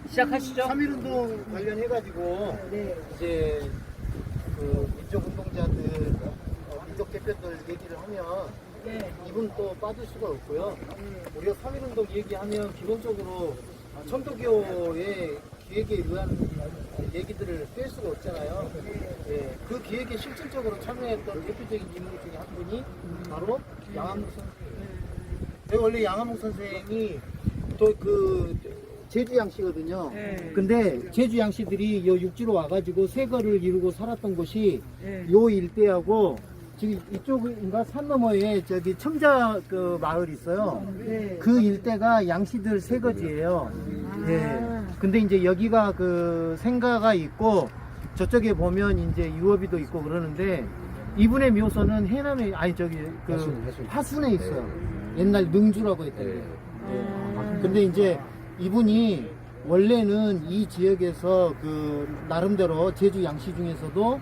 시작하시죠. 3.1운동 관련해가지고 이제 그 민족운동자들, 민족 대표들 얘기를 하면 이분 또 빠질 수가 없고요. 우리가 3.1운동 얘기하면 기본적으로 천도교의 기획에 의한 얘기들을 뺄 수가 없잖아요. 그 기획에 실질적으로 참여했던 대표적인 인물 중에 한 분이 바로 양한묵 선생. 원래 양한묵 선생이 또 그 제주 양씨거든요. 근데 제주 양씨들이 요 육지로 와가지고 세거를 이루고 살았던 곳이 요 일대하고 지금 이쪽인가 산 너머에 저기 청자 그 마을 있어요. 그 일대가 양씨들 세거지예요. 근데 이제 여기가 그 생가가 있고 저쪽에 보면 이제 유업이도 있고 그러는데 이분의 묘소는 해남에 아니 저기 그 화순에 있어요. 옛날 능주라고 했던 게. 근데 이제 이분이 원래는 이 지역에서 그 나름대로 제주 양씨 중에서도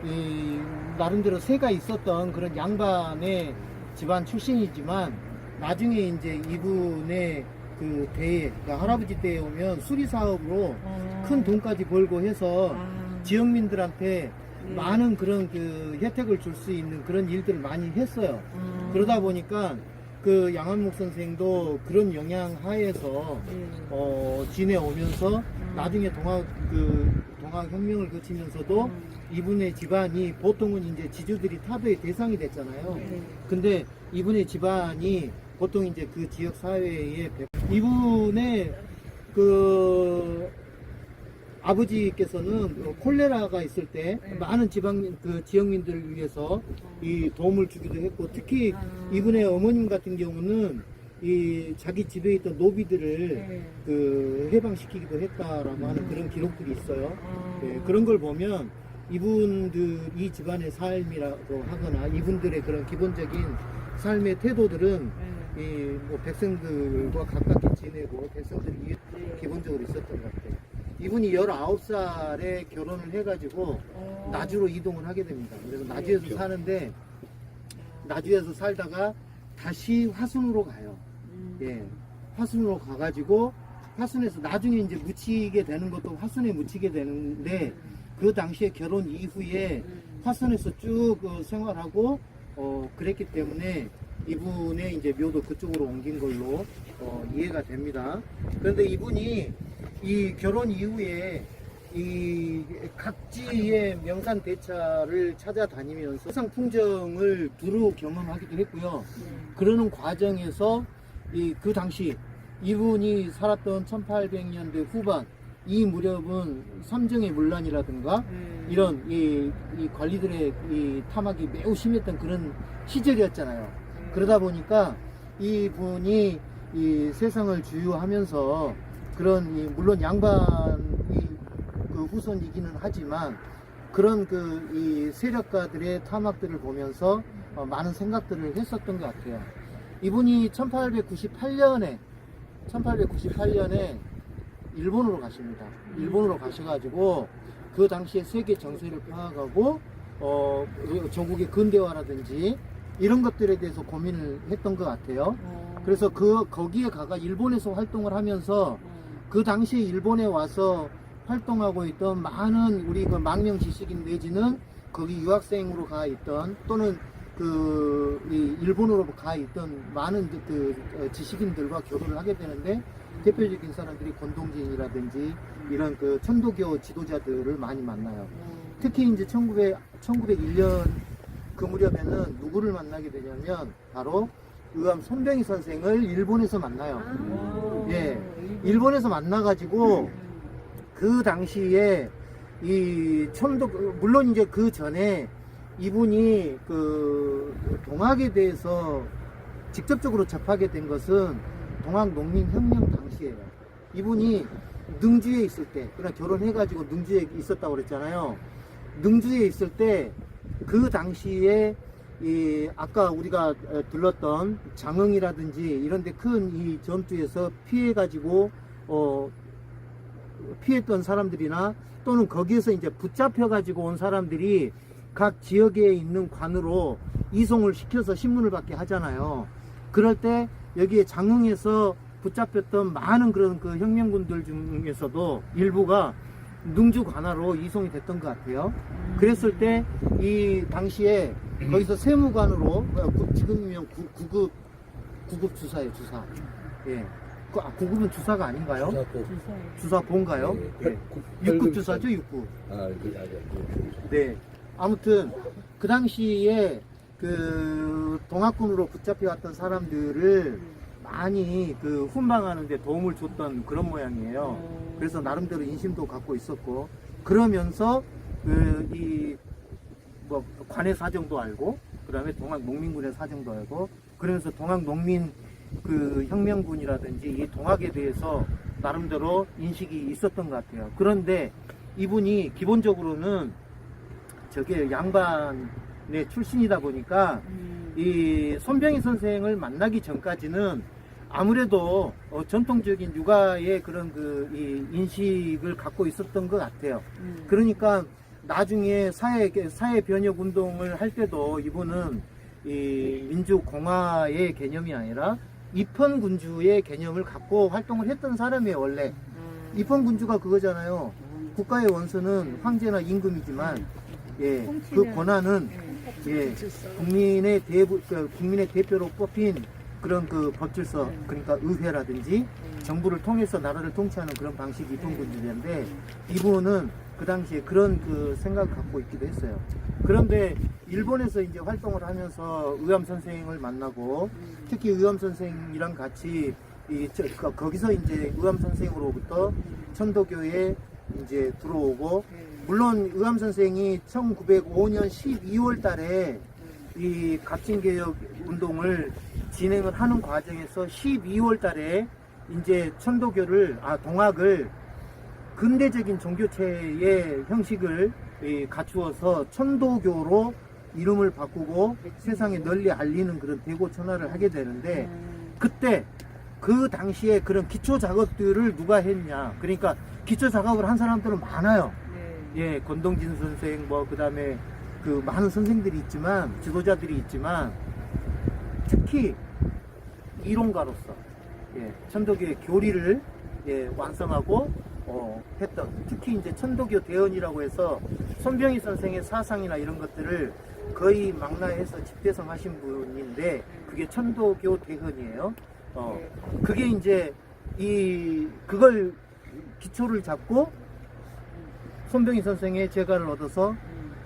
이 나름대로 세가 있었던 그런 양반의 집안 출신이지만 나중에 이제 이분의 그 대에, 그러니까 할아버지 때에 오면 수리 사업으로 큰 돈까지 벌고 해서 지역민들한테 많은 그런 그 혜택을 줄 수 있는 그런 일들을 많이 했어요. 그러다 보니까 그 양한묵 선생도 그런 영향 하에서 지내오면서 나중에 동학혁명을 거치면서도 이분의 집안이 보통은 이제 지주들이 타도의 대상이 됐잖아요. 근데 이분의 집안이 보통 이제 그 지역 사회에 이분의 그 아버지께서는 콜레라가 있을 때 많은 그 지역민들을 위해서 이 도움을 주기도 했고, 특히 이분의 어머님 같은 경우는 이 자기 집에 있던 노비들을 그 해방시키기도 했다라고 하는 그런 기록들이 있어요. 그런 걸 보면 이분들 이 집안의 삶이라고 하거나 이분들의 그런 기본적인 삶의 태도들은 이 뭐 백성들과 가깝게 지내고 백성들이 기본적으로 있었던 것 같아요. 이분이 19살에 결혼을 해가지고 나주로 이동을 하게 됩니다. 그래서 나주에서 사는데 나주에서 살다가 다시 화순으로 가요. 화순으로 가가지고 화순에서 나중에 이제 묻히게 되는 것도 화순에 묻히게 되는데 그 당시에 결혼 이후에 화순에서 쭉 생활하고 그랬기 때문에 이분의 이제 묘도 그쪽으로 옮긴 걸로 이해가 됩니다. 그런데 이분이 이 결혼 이후에 이 각지의 명산 대차를 찾아다니면서 세상 풍경을 두루 경험하기도 했고요. 그러는 과정에서 그 당시 이분이 살았던 1800년대 후반 이 무렵은 삼정의 문란이라든가 이런 이 관리들의 이 탐악이 매우 심했던 그런 시절이었잖아요. 그러다 보니까 이분이 이 세상을 주유하면서 그런 물론 양반이 그 후손이기는 하지만 그런 그 이 세력가들의 탐악들을 보면서 많은 생각들을 했었던 것 같아요. 이분이 1898년에 일본으로 가십니다. 일본으로 가셔가지고 그 당시에 세계 정세를 파악하고 전국의 근대화라든지 이런 것들에 대해서 고민을 했던 것 같아요. 그래서 거기에 가가 일본에서 활동을 하면서 그 당시에 일본에 와서 활동하고 있던 많은 우리 그 망명 지식인 내지는 거기 유학생으로 가 있던 또는 일본으로 가 있던 많은 그 지식인들과 교류를 하게 되는데 대표적인 사람들이 권동진이라든지 이런 그 천도교 지도자들을 많이 만나요. 특히 이제 1901년 그 무렵에는 누구를 만나게 되냐면 바로 의암 손병희 선생을 일본에서 만나요. 일본에서 만나가지고 그 당시에 물론 이제 그 전에 이분이 그 동학에 대해서 직접적으로 접하게 된 것은 동학농민혁명 당시예요. 이분이 능주에 있을 때, 그냥 결혼해가지고 능주에 있었다고 그랬잖아요. 능주에 있을 때 그 당시에 아까 우리가 들렀던 장흥이라든지 이런데 큰 이 전투에서 피해가지고 피했던 사람들이나 또는 거기에서 이제 붙잡혀가지고 온 사람들이 각 지역에 있는 관으로 이송을 시켜서 신문을 받게 하잖아요. 그럴 때 여기에 장흥에서 붙잡혔던 많은 그런 그 혁명군들 중에서도 일부가 능주 관하로 이송이 됐던 것 같아요. 그랬을 때 이 당시에 거기서 세무관으로 지금이면 구급 주사예요, 주사. 예. 구급은 주사가 아닌가요? 주사본가요? 네. 6급 주사죠, 6급. 네. 아무튼 그 당시에 그 동학군으로 붙잡혀왔던 사람들을 많이 그 훈방하는 데 도움을 줬던 그런 모양이에요. 그래서 나름대로 인심도 갖고 있었고, 그러면서 뭐 관의 사정도 알고, 그 다음에 동학 농민군의 사정도 알고, 그러면서 동학 농민 그 혁명군이라든지 이 동학에 대해서 나름대로 인식이 있었던 것 같아요. 그런데 이분이 기본적으로는 저게 양반의 출신이다 보니까 이 손병희 선생을 만나기 전까지는 아무래도 전통적인 육아의 그런 이 인식을 갖고 있었던 것 같아요. 그러니까 나중에 사회 변혁 운동을 할 때도 이분은 이 민주공화의 개념이 아니라 입헌군주의 개념을 갖고 활동을 했던 사람이에요. 원래 입헌군주가 그거잖아요. 국가의 원수는 황제나 임금이지만, 예, 그 권한은, 예, 국민의 대표로 뽑힌 그런 그 법질서, 그러니까 의회라든지 정부를 통해서 나라를 통치하는 그런 방식이 입헌군주제인데, 이분은 그 당시에 그런 그 생각을 갖고 있기도 했어요. 그런데 일본에서 이제 활동을 하면서 의암 선생을 만나고, 특히 의암 선생이랑 같이 거기서 이제 의암 선생으로부터 천도교에 이제 들어오고, 물론 의암 선생이 1905년 12월 달에 이 갑진개혁 운동을 진행을 하는 과정에서 12월 달에 이제 동학을 근대적인 종교체의 형식을 갖추어서 천도교로 이름을 바꾸고 세상에 널리 알리는 그런 대고천화를 하게 되는데, 그때 그 당시에 그런 기초 작업들을 누가 했냐, 그러니까 기초 작업을 한 사람들은 많아요. 예, 권동진 선생, 그 다음에 그 많은 선생들이 있지만, 지도자들이 있지만, 특히 이론가로서, 예, 천도교의 교리를, 예, 완성하고 했던, 특히 이제 천도교 대언이라고 해서 손병희 선생의 사상이나 이런 것들을 거의 망라해서 집대성하신 분인데, 그게 천도교 대헌이에요. 그게 이제 그걸 기초를 잡고 손병희 선생의 재가를 얻어서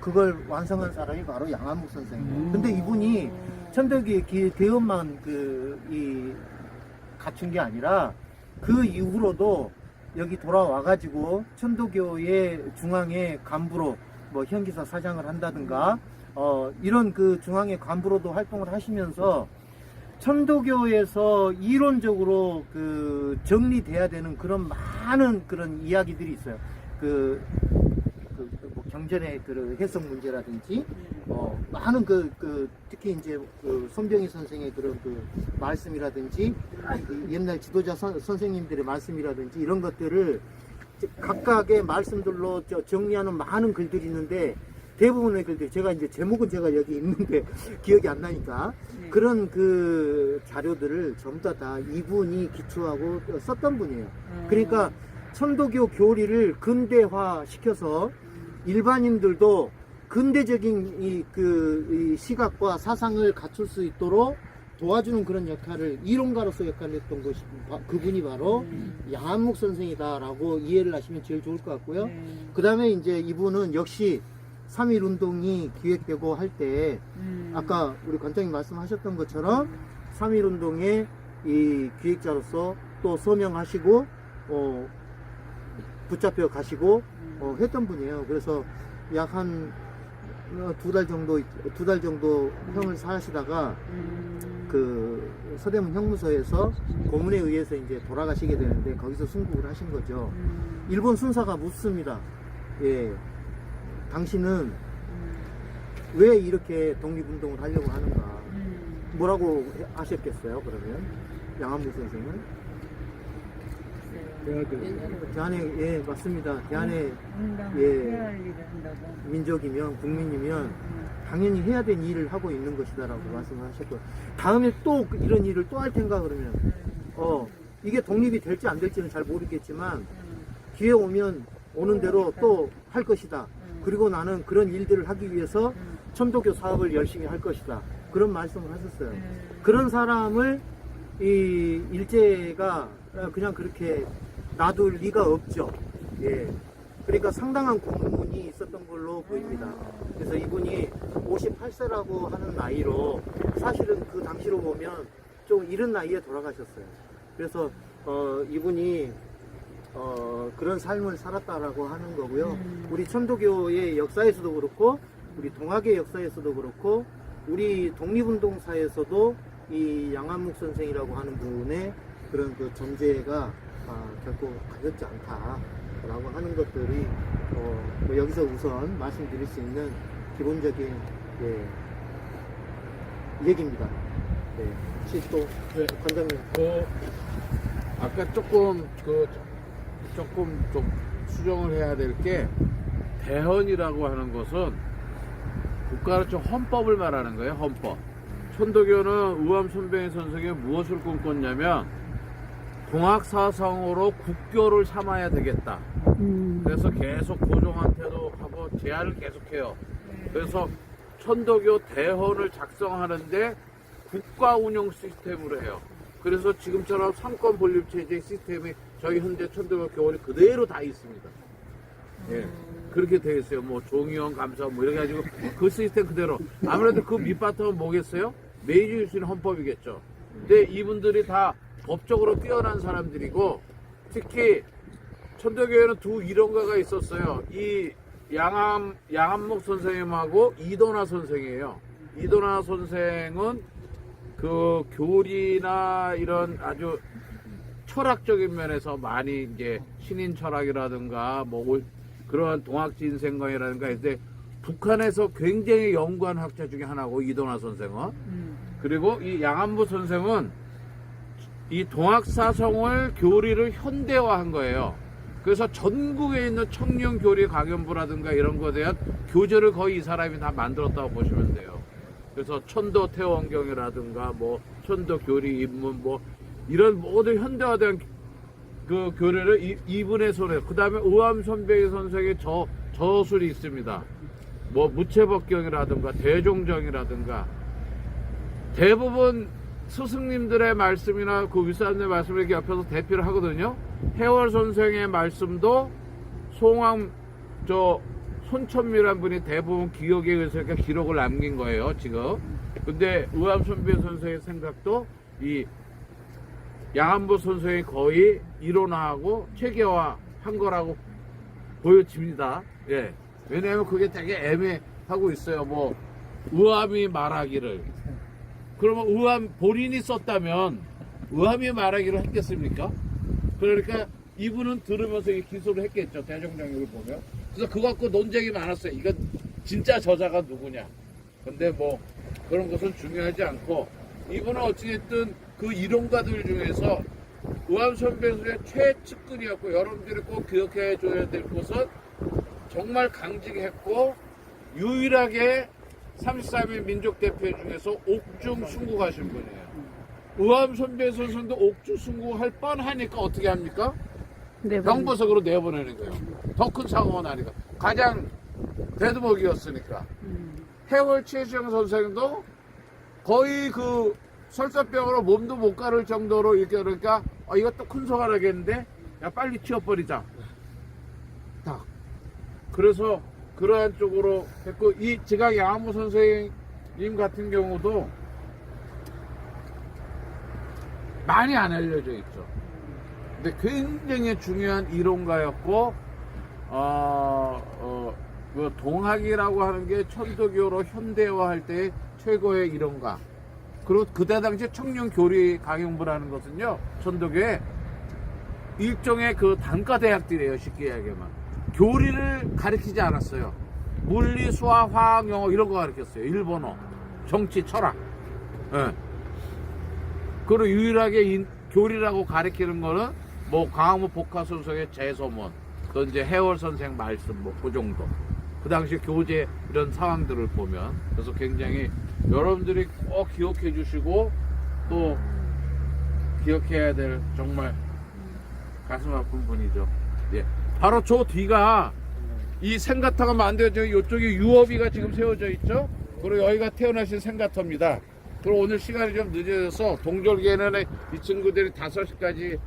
그걸 완성한 사람이 바로 양한묵 선생이에요. 근데 이분이 천도교의 대헌만 갖춘 게 아니라 그 이후로도 여기 돌아와가지고 천도교의 중앙의 간부로 뭐 현기사 사장을 한다든가 이런 그 중앙의 간부로도 활동을 하시면서 천도교에서 이론적으로 그 정리돼야 되는 그런 많은 그런 이야기들이 있어요. 뭐 경전의 그 해석 문제라든지 많은 특히 이제 손병희 선생의 그런 말씀이라든지 옛날 지도자 선생님들의 말씀이라든지 이런 것들을 각각의 말씀들로 정리하는 많은 글들이 있는데, 대부분의 글들, 제가 여기 있는데 기억이 안 나니까, 그런 그 자료들을 전부 다 이분이 기초하고 썼던 분이에요. 그러니까 천도교 교리를 근대화 시켜서 일반인들도 근대적인 이 시각과 사상을 갖출 수 있도록 도와주는 그런 역할을, 이론가로서 역할을 했던 것이 그분이 바로 양한묵 선생이다라고 이해를 하시면 제일 좋을 것 같고요. 그 다음에 이제 이분은 역시 3.1 운동이 기획되고 할 때 아까 우리 관장님 말씀하셨던 것처럼 3.1 운동의 이 기획자로서 또 서명하시고 붙잡혀 가시고 했던 분이에요. 그래서 약 한 두 달 정도 형을 사시다가 그 서대문 형무소에서 고문에 의해서 이제 돌아가시게 되는데, 거기서 순국을 하신 거죠. 일본 순사가 묻습니다. 예, 당신은 왜 이렇게 독립운동을 하려고 하는가? 뭐라고 하셨겠어요, 그러면? 양한묵 선생은? 대한의, 예, 맞습니다. 대한의, 예, 민족이면, 국민이면 당연히 해야 되는 일을 하고 있는 것이다라고 말씀을 하셨고, 다음에 또 이런 일을 또 할 텐가 그러면 이게 독립이 될지 안 될지는 잘 모르겠지만 기회 오면 오는 대로 또 할 것이다. 그리고 나는 그런 일들을 하기 위해서 천도교 사업을 열심히 할 것이다. 그런 말씀을 하셨어요. 그런 사람을 이 일제가 그냥 그렇게 놔둘 리가 없죠. 예. 그러니까 상당한 공문이 있었던 걸로 보입니다. 그래서 이분이 58세라고 하는 나이로 사실은 그 당시로 보면 좀 이른 나이에 돌아가셨어요. 그래서 이분이 그런 삶을 살았다라고 하는 거고요. 우리 천도교의 역사에서도 그렇고 우리 동학의 역사에서도 그렇고 우리 독립운동사에서도 이 양한묵 선생이라고 하는 분의 그런 그 존재가 결코 가볍지 않다라고 하는 것들이 뭐 여기서 우선 말씀드릴 수 있는 기본적인 얘기입니다. 네. 혹시 또 관장님 아까 조금 좀 수정을 해야 될 게, 대헌이라고 하는 것은 국가를 좀 헌법을 말하는 거예요. 헌법. 천도교는 우암 손병희 선생이 무엇을 꿈꿨냐면 동학사상으로 국교를 삼아야 되겠다. 그래서 계속 고종한테도 하고 제안을 계속해요. 그래서 천도교 대헌을 작성하는데 국가 운영 시스템으로 해요. 그래서 지금처럼 삼권 분립 체제 시스템이 저희 현재 천도교 교원이 그대로 다 있습니다. 예. 그렇게 되어 있어요. 뭐 종의원 감사 뭐 이렇게 가지고 그 시스템 그대로. 아무래도 그 밑바탕은 뭐겠어요? 메이지 유신 헌법이겠죠. 근데 이분들이 다 법적으로 뛰어난 사람들이고, 특히 천도교에는 두 이론가가 있었어요. 이 양한묵 선생님하고 이도나 선생이에요. 이도나 선생은 그 교리나 이런 아주 철학적인 면에서 많이 이제 신인 철학이라든가 뭐 그러한 동학진생관이라든가 이제 북한에서 굉장히 연구한 학자 중에 하나고, 이도나 선생은. 그리고 이 양한묵 선생은 이 동학사성을 교리를 현대화한 거예요. 그래서 전국에 있는 청년교리 강연부라든가 이런 거에 대한 교재를 거의 이 사람이 다 만들었다고 보시면 돼요. 그래서 천도 태원경이라든가 뭐 천도 교리 입문 뭐 이런 모든 현대화된 그 교리를 이분의 손에, 그 다음에 우암 손병희 선생의 저술이 있습니다. 뭐 무채법경이라든가 대종정이라든가 대부분 스승님들의 말씀이나 그 윗사람들의 말씀을 이렇게 옆에서 대피를 하거든요. 해월 선생의 말씀도 송암 손천미란 분이 대부분 기억에 의해서 기록을 남긴 거예요, 지금. 근데 우암 손병희 선생의 생각도 이 양한묵 선생이 거의 이론화하고 체계화한 거라고 보여집니다. 예. 왜냐하면 그게 되게 애매하고 있어요. 뭐 우암이 말하기를, 그러면 우암 본인이 썼다면 우암이 말하기를 했겠습니까? 그러니까 이분은 들으면서 기소를 했겠죠, 대종장육을 보면. 그래서 그거 갖고 논쟁이 많았어요. 이건 진짜 저자가 누구냐. 근데 뭐 그런 것은 중요하지 않고, 이분은 어찌됐든 그 이론가들 중에서 우암 선배의 최측근이었고, 여러분들이 꼭 기억해 줘야 될 것은 정말 강직했고 유일하게 33일 민족대표 중에서 옥중 순국하신 분이에요. 우암 선배 선수도 옥중 순국할 뻔하니까 어떻게 합니까? 병보석으로 내보내는 거예요. 더 큰 사고가 나니까. 가장 대두목이었으니까. 해월 최수영 선생도 거의 그 설사병으로 몸도 못 가를 정도로 이렇게, 그러니까 이것도 큰 소가 나겠는데 야 빨리 치워버리자. 딱. 그래서 그러한 쪽으로 했고, 이 지각 양한묵 선생님 같은 경우도 많이 안 알려져 있죠. 근데 굉장히 중요한 이론가였고, 그 동학이라고 하는 게 천도교로 현대화할 때 최고의 이론가. 그리고 그때 당시에 청년교리 강연부라는 것은요, 천도교에 일종의 그 단과대학들이에요, 쉽게 이야기하면. 교리를 가르치지 않았어요. 물리, 수학, 화학, 영어 이런 거 가르쳤어요. 일본어, 정치, 철학. 예. 그리고 유일하게 교리라고 가르치는 거는 뭐 강화문 복화선생의 재소문, 또 이제 해월 선생 말씀, 뭐 그 정도. 그 당시 교제 이런 상황들을 보면. 그래서 굉장히 여러분들이 꼭 기억해 주시고 또 기억해야 될 정말 가슴 아픈 분이죠. 예. 바로 저 뒤가 이 생가터가 만들어져 이쪽에 유업이가 지금 세워져 있죠. 그리고 여기가 태어나신 생가터입니다. 그리고 오늘 시간이 좀 늦어져서 동절기에는 이 친구들이 5시까지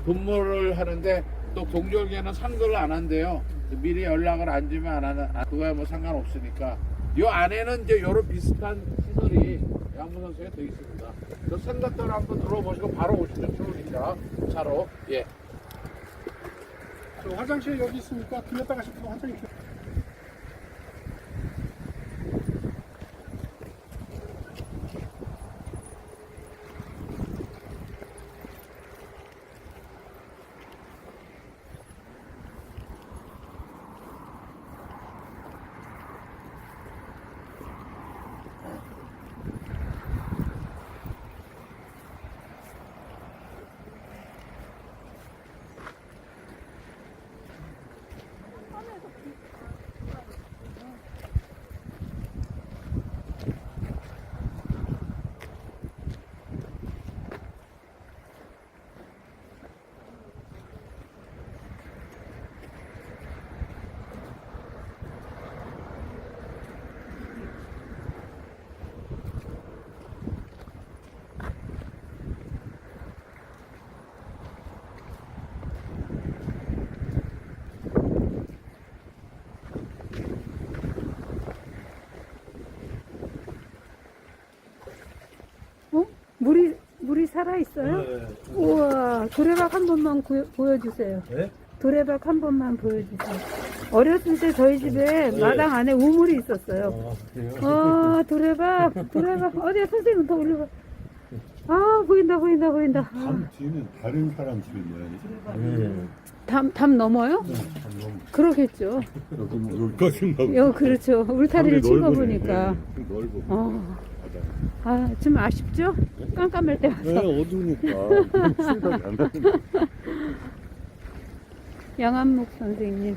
근무를 하는데 또 동절기에는 상도를 안 한대요. 미리 연락을 안 주면 안 하는, 그거야 뭐 상관없으니까. 이 안에는 이제 이런 비슷한 시설이 양문선수에 되어 있습니다. 그 생가터를 한번 들어보시고 바로 오시면 좋으니까 차로. 예. 저 화장실 여기 있으니까 들렸다 가실 분 화장실. 물이 살아있어요? 네. 우와, 도래박 한 번만 보여주세요. 네? 도래박 한 번만 보여주세요. 어렸을 때 저희 집에 마당 안에 우물이 있었어요. 그래요? 도래박. 어디 선생님 더 올려봐. 보인다. 담 뒤는 다른 사람 집인 모양이죠? 담 넘어요? 담 너무 그러겠죠. 여기 뭐 여기까지인가 보다. 그렇죠. 울타리를 담이 넓으네. 찍어보니까. 네, 넓어. 좀 아쉽죠? 깜깜할 때 와서. 네, 어두우니까 생각이 안 나는데. 양한목 선생님.